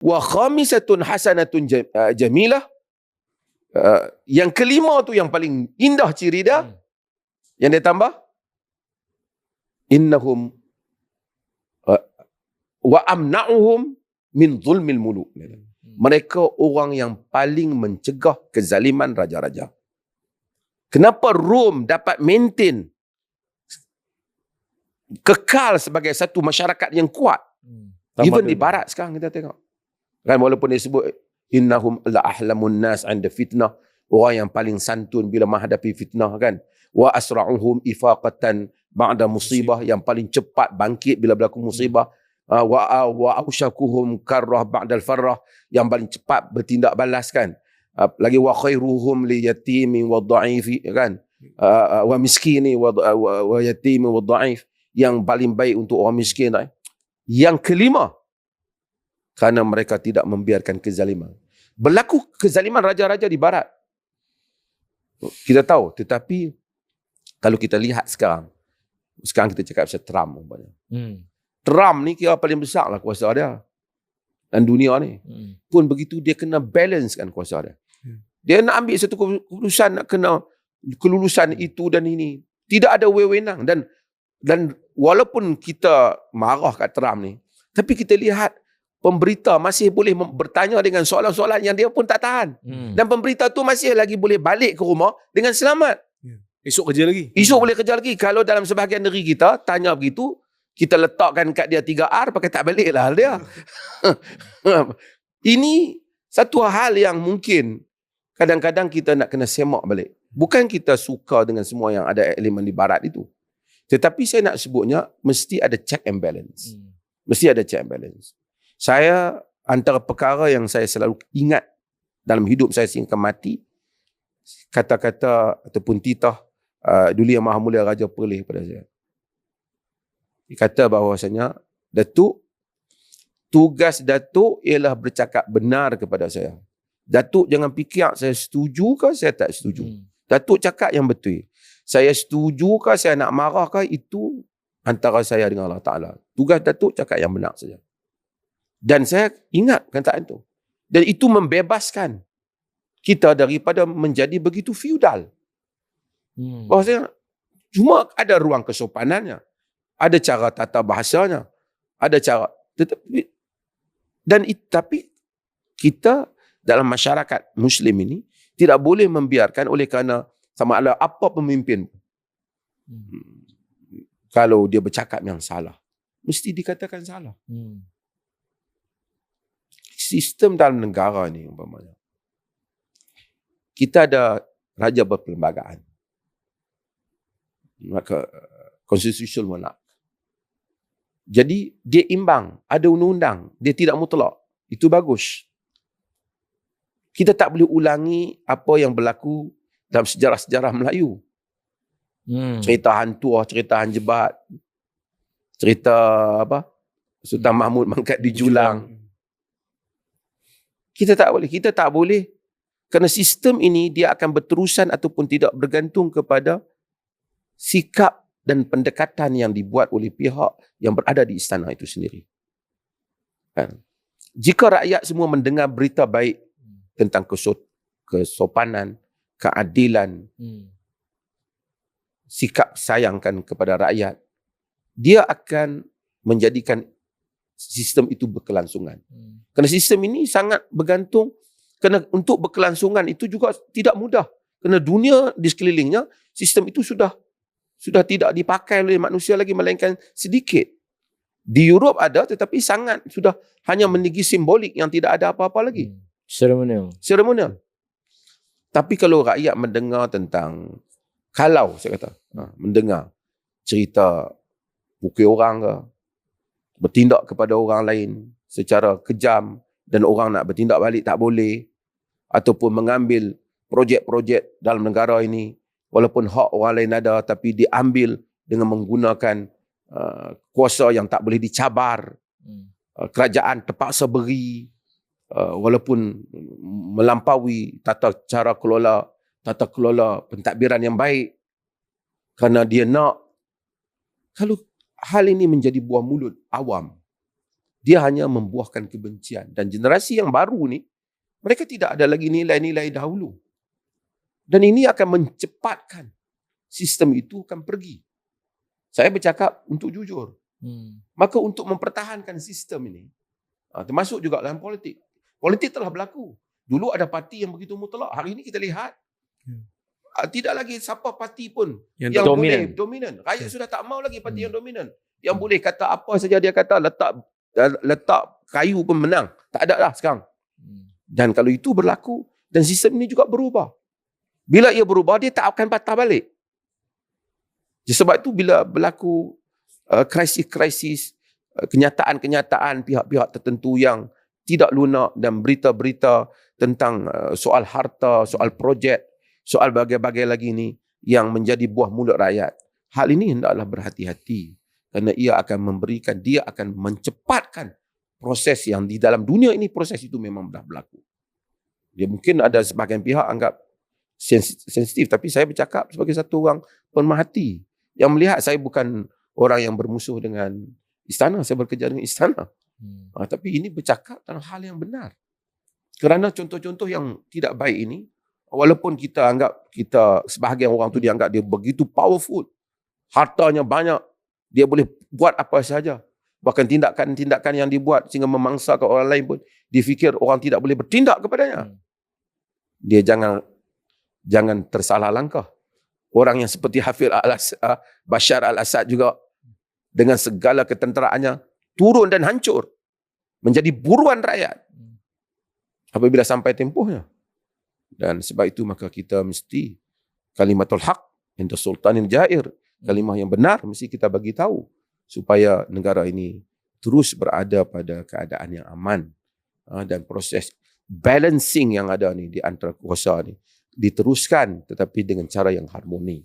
Wa khamisatun hasanatun jamilah. Yang kelima tu yang paling indah ciri dia. Yang dia tambah, innahum wa amna'uhum min zulmil muluk. Mereka orang yang paling mencegah kezaliman raja-raja. Kenapa Rom dapat maintain kekal sebagai satu masyarakat yang kuat? Even di barat sekarang kita tengok. Kan walaupun dia sebut innahum la ahlamun nas 'inda fitnah, orang yang paling santun bila menghadapi fitnah kan. Wa asra'uhum ifaqatan ba'da musibah, yang paling cepat bangkit bila berlaku musibah. Wa aushakuhum karrah ba'dal farrah, yang paling cepat bertindak balas kan. Lagi wa khairuhum li yatimi wa dha'ifi kan. Wa miskini wa yatimi wa dha'if, yang paling baik untuk orang miskin. Yang kelima, kerana mereka tidak membiarkan kezaliman. Berlaku kezaliman raja-raja di barat, kita tahu, tetapi kalau kita lihat sekarang kita cakap pasal Trump umpamanya. Trump ni kira paling besar lah kuasa dia. Dan dunia ni. Pun begitu dia kena balance kan kuasa dia. Dia nak ambil satu keputusan, nak kena kelulusan itu dan ini. Tidak ada wewenang. Dan walaupun kita marah kat Trump ni, tapi kita lihat pemberita masih boleh bertanya dengan soalan-soalan yang dia pun tak tahan. Dan pemberita tu masih lagi boleh balik ke rumah dengan selamat. Esok kerja lagi. Esok boleh kerja lagi. Kalau dalam sebahagian negeri kita tanya begitu, kita letakkan kat dia 3R, pakai tak balik lah dia. Ini satu hal yang mungkin kadang-kadang kita nak kena semak balik. Bukan kita suka dengan semua yang ada elemen di barat itu. Tetapi saya nak sebutnya, mesti ada check and balance. Mesti ada check and balance. Saya, antara perkara yang saya selalu ingat dalam hidup saya sehingga mati, kata-kata ataupun titah Duli Yang Maha Mulia Raja Perlis pada saya. Dia kata bahawasanya, Datuk, tugas Datuk ialah bercakap benar kepada saya. Datuk jangan fikir saya setuju ke saya tak setuju. Datuk cakap yang betul. Saya setuju ke saya nak marah ke, itu antara saya dengan Allah Ta'ala. Tugas Datuk cakap yang benar saja. Dan saya ingat kataan itu. Dan itu membebaskan kita daripada menjadi begitu feudal. Bahawasanya cuma ada ruang kesopanannya. Ada cara tata bahasanya. Ada cara. Tapi kita dalam masyarakat Muslim ini tidak boleh membiarkan oleh kerana sama ada apa pemimpin. Kalau dia bercakap yang salah, mesti dikatakan salah. Sistem dalam negara ni umpamanya. Kita ada raja berperlembagaan. Maka constitutional monarch. Jadi dia imbang, ada undang-undang, dia tidak mutlak. Itu bagus. Kita tak boleh ulangi apa yang berlaku dalam sejarah-sejarah Melayu. Cerita hantuah, cerita hanjebat, cerita apa? Sultan Mahmud mangkat di Julang. Kita tak boleh. Kerana sistem ini dia akan berterusan ataupun tidak bergantung kepada sikap dan pendekatan yang dibuat oleh pihak yang berada di istana itu sendiri. Jika rakyat semua mendengar berita baik tentang kesopanan, keadilan, sikap sayangkan kepada rakyat, dia akan menjadikan sistem itu berkelangsungan. Kerana sistem ini sangat bergantung, kerana untuk berkelangsungan itu juga tidak mudah. Kerana dunia di sekelilingnya, sistem itu sudah tidak dipakai oleh manusia lagi, melainkan sedikit. Di Europe ada, tetapi sangat sudah hanya menigi simbolik yang tidak ada apa-apa lagi. Seremonial. Tapi kalau rakyat mendengar tentang, kalau saya kata, mendengar cerita pukul orang ke, bertindak kepada orang lain secara kejam dan orang nak bertindak balik tak boleh, ataupun mengambil projek-projek dalam negara ini, walaupun hak orang lain ada, tapi diambil dengan menggunakan kuasa yang tak boleh dicabar. Kerajaan terpaksa beri, walaupun melampaui tata kelola pentadbiran yang baik, kerana dia nak. Kalau hal ini menjadi buah mulut awam, dia hanya membuahkan kebencian. Dan generasi yang baru ni, mereka tidak ada lagi nilai-nilai dahulu. Dan ini akan mencepatkan sistem itu akan pergi. Saya bercakap untuk jujur. Maka untuk mempertahankan sistem ini, termasuk juga dalam politik. Politik telah berlaku. Dulu ada parti yang begitu mutlak. Hari ini kita lihat, tidak lagi siapa parti pun yang boleh dominan. Rakyat sudah tak mau lagi parti yang dominan. Yang boleh kata apa saja dia kata, letak kayu pun menang. Tak ada lah sekarang. Dan kalau itu berlaku, dan sistem ini juga berubah. Bila ia berubah, dia tak akan patah balik. Sebab itu bila berlaku krisis-krisis, kenyataan-kenyataan pihak-pihak tertentu yang tidak lunak dan berita-berita tentang soal harta, soal projek, soal bagai-bagai lagi ni yang menjadi buah mulut rakyat. Hal ini hendaklah berhati-hati kerana ia akan mencepatkan proses yang di dalam dunia ini, proses itu memang dah berlaku. Dia mungkin ada sebahagian pihak anggap sensitif, tapi saya bercakap sebagai satu orang pemerhati yang melihat. Saya bukan orang yang bermusuh dengan istana, saya bekerja dengan istana. Tapi ini bercakap dalam hal yang benar. Kerana contoh-contoh yang tidak baik ini, walaupun kita anggap, sebahagian orang tu dianggap dia begitu powerful, hartanya banyak, dia boleh buat apa sahaja. Bahkan tindakan-tindakan yang dibuat sehingga memangsakan orang lain pun difikir orang tidak boleh bertindak kepadanya. Dia jangan tersalah langkah. Orang yang seperti Bashar al-Assad juga dengan segala ketenteraannya turun dan hancur, menjadi buruan rakyat apabila sampai tempohnya. Dan sebab itu maka kita mesti kalimatul haq inda sultanin jair, kalimah yang benar mesti kita bagi tahu supaya negara ini terus berada pada keadaan yang aman, dan proses balancing yang ada ni di antara kuasa ni diteruskan tetapi dengan cara yang harmoni.